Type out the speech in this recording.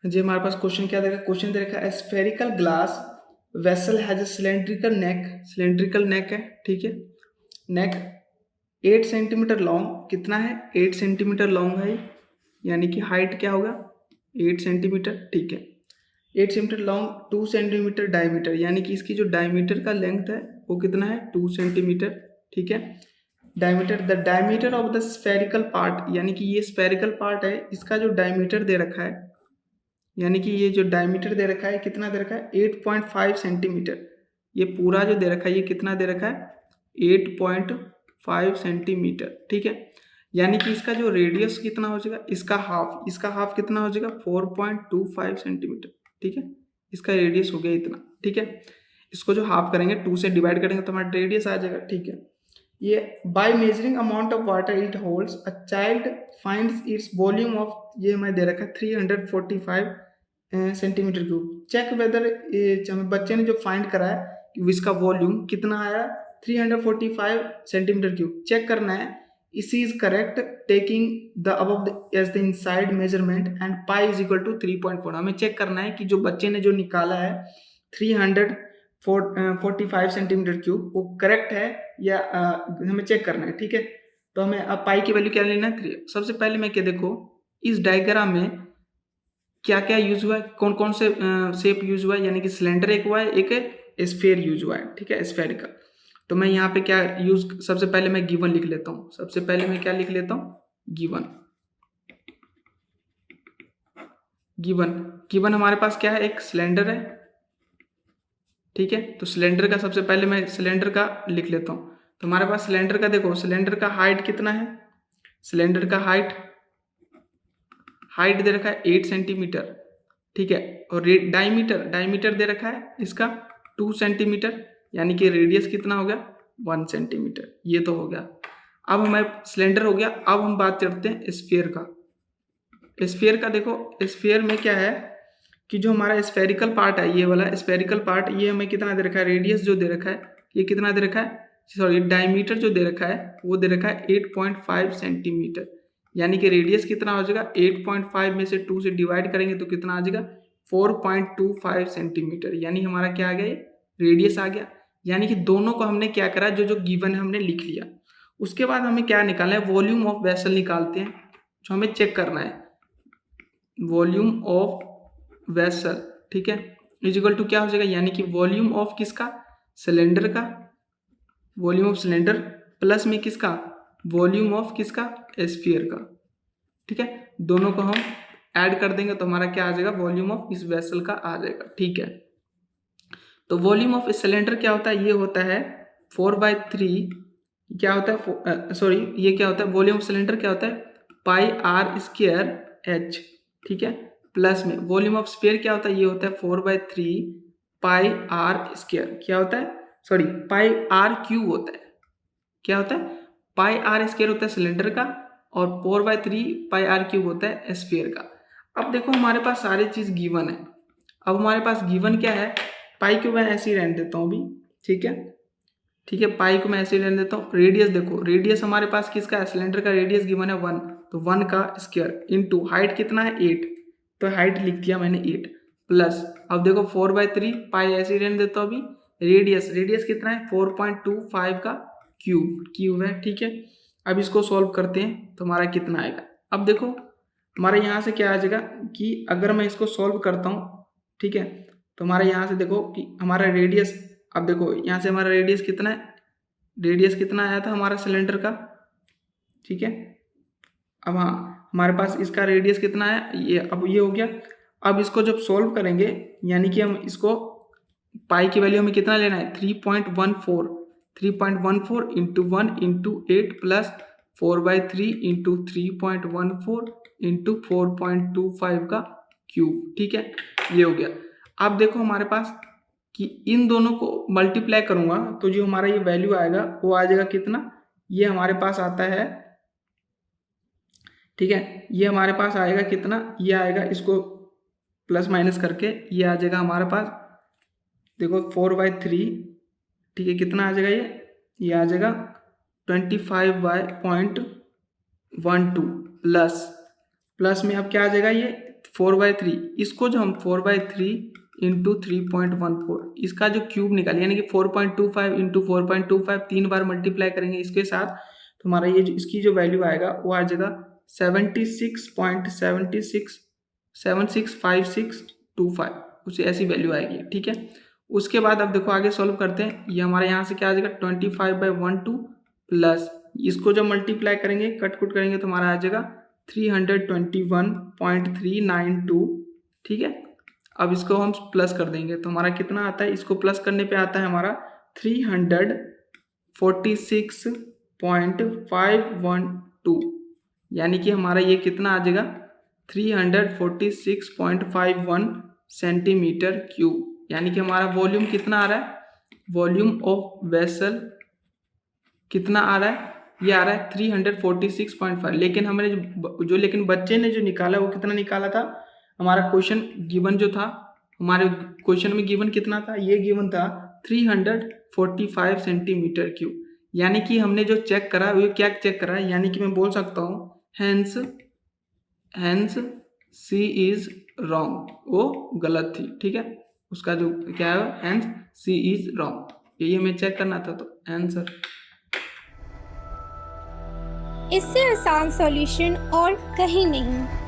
जी हमारे पास क्वेश्चन क्या देगा, क्वेश्चन दे रखा है spherical glass vessel has a cylindrical neck है, ठीक है। नेक 8 सेंटीमीटर लॉन्ग, कितना है 8 सेंटीमीटर लॉन्ग है, यानी कि हाइट क्या होगा 8 सेंटीमीटर, ठीक है। 8 सेंटीमीटर लॉन्ग, 2 सेंटीमीटर डायमीटर, यानी कि इसकी जो डायमीटर का लेंथ है वो कितना है 2 सेंटीमीटर, ठीक है। Diameter, the diameter of the spherical part, यानी कि ये स्फेरिकल पार्ट है, इसका जो डायमीटर दे रखा है, यानी कि ये जो डायमीटर दे रखा है कितना दे रखा है 8.5 सेंटीमीटर। ये पूरा जो दे रखा है ये कितना दे रखा है 8.5 सेंटीमीटर, ठीक है। यानी कि इसका जो रेडियस कितना हो जाएगा, इसका हाफ कितना हो जाएगा 4.25 सेंटीमीटर, ठीक है। इसका रेडियस हो गया इतना, ठीक है। इसको जो हाफ करेंगे 2 से डिवाइड करेंगे तो हमारा रेडियस आ जाएगा, ठीक है। ये by measuring amount of water it holds a child finds its volume of, ये हमें दे रखा है 345 सेंटीमीटर क्यूब। चेक वेदर, हमें बच्चे ने जो फाइंड करा है कि इसका वॉल्यूम कितना आया 345 सेंटीमीटर क्यूब। चेक करना है this is correct taking the above as the inside measurement and pi is equal to 3.4। हमें चेक करना है कि जो बच्चे ने जो निकाला है 345 सेंटीमीटर क्यूब वो करेक्ट है या हमें चेक करना है, ठीक है। तो हमें अब पाई की वैल्यू क्या लेना है 3। सबसे पहले मैं क्या देखो इस डायग्राम में क्या क्या यूज हुआ है, कौन कौन से शेप यूज हुआ है, यानी कि सिलेंडर एक हुआ है, एक स्फेयर यूज हुआ है, ठीक है, स्फेरिकल। तो मैं यहाँ पे क्या यूज, सबसे पहले मैं गिवन लिख लेता हूँ, सबसे पहले मैं क्या लिख लेता हूँ गिवन। गिवन हमारे पास क्या है, एक सिलेंडर है, ठीक है। तो सिलेंडर का सबसे पहले मैं सिलेंडर का लिख लेता हूँ। तो हमारे पास सिलेंडर का देखो, सिलेंडर का हाइट कितना है, सिलेंडर का हाइट दे रखा है 8 सेंटीमीटर, ठीक है। और डायमीटर दे रखा है इसका 2 सेंटीमीटर, यानी कि रेडियस कितना हो गया 1 सेंटीमीटर, ये तो हो गया। अब हमारे सिलेंडर हो गया, अब हम बात करते हैं स्फीयर का। स्फीयर का देखो, स्फीयर में क्या है कि जो हमारा स्फेरिकल पार्ट है, ये वाला स्फेरिकल पार्ट, ये हमें कितना दे रखा है, रेडियस जो दे रखा है ये कितना दे रखा है, सॉरी डायमीटर जो दे रखा है वो दे रखा है 8.5 सेंटीमीटर, यानी कि रेडियस कितना हो जाएगा 8.5 में से 2 से डिवाइड करेंगे तो कितना आ जाएगा 4.25 सेंटीमीटर, यानी हमारा क्या आ गया रेडियस आ गया। यानी कि दोनों को हमने क्या करा, जो जो गिवन है हमने लिख लिया। उसके बाद हमें क्या निकालना है, वॉल्यूम ऑफ वेसल निकालते हैं, जो हमें चेक करना है वॉल्यूम ऑफ वेसल, ठीक है, इजिकल टू क्या हो जाएगा, यानी कि वॉल्यूम ऑफ किसका सिलेंडर का, वॉल्यूम ऑफ सिलेंडर प्लस में किसका वॉल्यूम ऑफ किसका स्फीयर का, ठीक है। दोनों को हम ऐड कर देंगे तो हमारा क्या आ जाएगा वॉल्यूम ऑफ इस वेसल का आ जाएगा, ठीक है। तो वॉल्यूम ऑफ सिलेंडर क्या होता है, ये होता है 4/3, क्या होता है सॉरी ये क्या होता है, वॉल्यूम ऑफ सिलेंडर क्या होता है पाई आर स्क्वायर एच, ठीक है। प्लस में वॉल्यूम ऑफ स्फीयर क्या होता है, ये होता है 4/3 पाई आर स्क्वायर, क्या होता है सॉरी पाई आर क्यूब होता है, क्या होता है पाई आर स्क्वायर होता है सिलेंडर का, और 4/3 पाई आर क्यूब होता है स्फीयर का। अब देखो हमारे पास सारी चीज गिवन है, अब हमारे पास गिवन क्या है, पाई को मैं ऐसे ही रहने देता हूँ अभी, ठीक है, ठीक है, पाई को मैं ऐसे ही रहने देता हूँ। रेडियस देखो, रेडियस हमारे पास किसका है, सिलेंडर का रेडियस गिवन है 1, तो 1 का स्क्वायर इनटू हाइट कितना है 8, तो हाइट लिख दिया मैंने 8 प्लस, अब देखो 4/3 पाई ऐसे ही रहने देता हूँ अभी, रेडियस कितना है 4.25 का क्यूब है, ठीक है। अब इसको सॉल्व करते हैं तो हमारा कितना आएगा, अब देखो हमारे यहाँ से क्या आ जाएगा कि अगर मैं इसको सॉल्व करता हूँ, ठीक है, तो हमारे यहाँ से देखो कि हमारा रेडियस, अब देखो यहाँ से हमारा रेडियस कितना है, रेडियस कितना आया था हमारा सिलेंडर का, ठीक है। अब हाँ हमारे पास इसका रेडियस कितना है, ये अब ये हो गया। अब इसको जब सॉल्व करेंगे, यानी कि हम इसको पाई की वैल्यू हमें कितना लेना है 3.14 into 1 into 8 plus 4/3 into 3.14 into 4.25 का क्यूब, ठीक है, ये हो गया। अब देखो हमारे पास कि इन दोनों को मल्टीप्लाई करूंगा तो जो हमारा ये वैल्यू आएगा वो आ जाएगा कितना, ये हमारे पास आता है, ठीक है, ये हमारे पास आएगा कितना, ये आएगा इसको प्लस माइनस करके ये आ जाएगा हमारे पास देखो 4/3, ठीक है, कितना आ जाएगा ये आ जाएगा 25/0.12 प्लस में अब क्या आ जाएगा ये 4/3, इसको जो हम 4/3 इंटू 3.14 इसका जो क्यूब निकाले यानी कि 4.25 इंटू 4.25 3 बार मल्टीप्लाई करेंगे इसके साथ, तो हमारा ये जो इसकी जो वैल्यू आएगा वो आ जाएगा 76.765625 कुछ ऐसी वैल्यू आएगी। ठीक है, उसके बाद अब देखो आगे सॉल्व करते हैं। ये हमारे यहाँ से क्या आ जाएगा 25/12 प्लस इसको जब मल्टीप्लाई करेंगे कट कुट करेंगे तो हमारा आ जाएगा 321.392। ठीक है, अब इसको हम प्लस कर देंगे तो हमारा कितना आता है, इसको प्लस करने पे आता है हमारा 346.512, यानी कि हमारा ये कितना आ जाएगा 346.51 सेंटीमीटर क्यूब, यानी कि हमारा वॉल्यूम कितना आ रहा है, वॉल्यूम ऑफ वेसल कितना आ रहा है, ये आ रहा है 346.5। लेकिन हमने लेकिन बच्चे ने जो निकाला वो कितना निकाला था, हमारा क्वेश्चन गिवन जो था, हमारे क्वेश्चन में गिवन कितना था, ये गिवन था 345 सेंटीमीटर क्यूब, यानी कि हमने जो चेक करा वो क्या चेक करा, यानी कि मैं बोल सकता हूँ हैंस सी इज रॉन्ग, वो गलत थी। ठीक है, उसका जो क्या है हैंस सी इज रॉन्ग, यही हमें चेक करना था, तो आंसर। इससे आसान सॉल्यूशन और कहीं नहीं।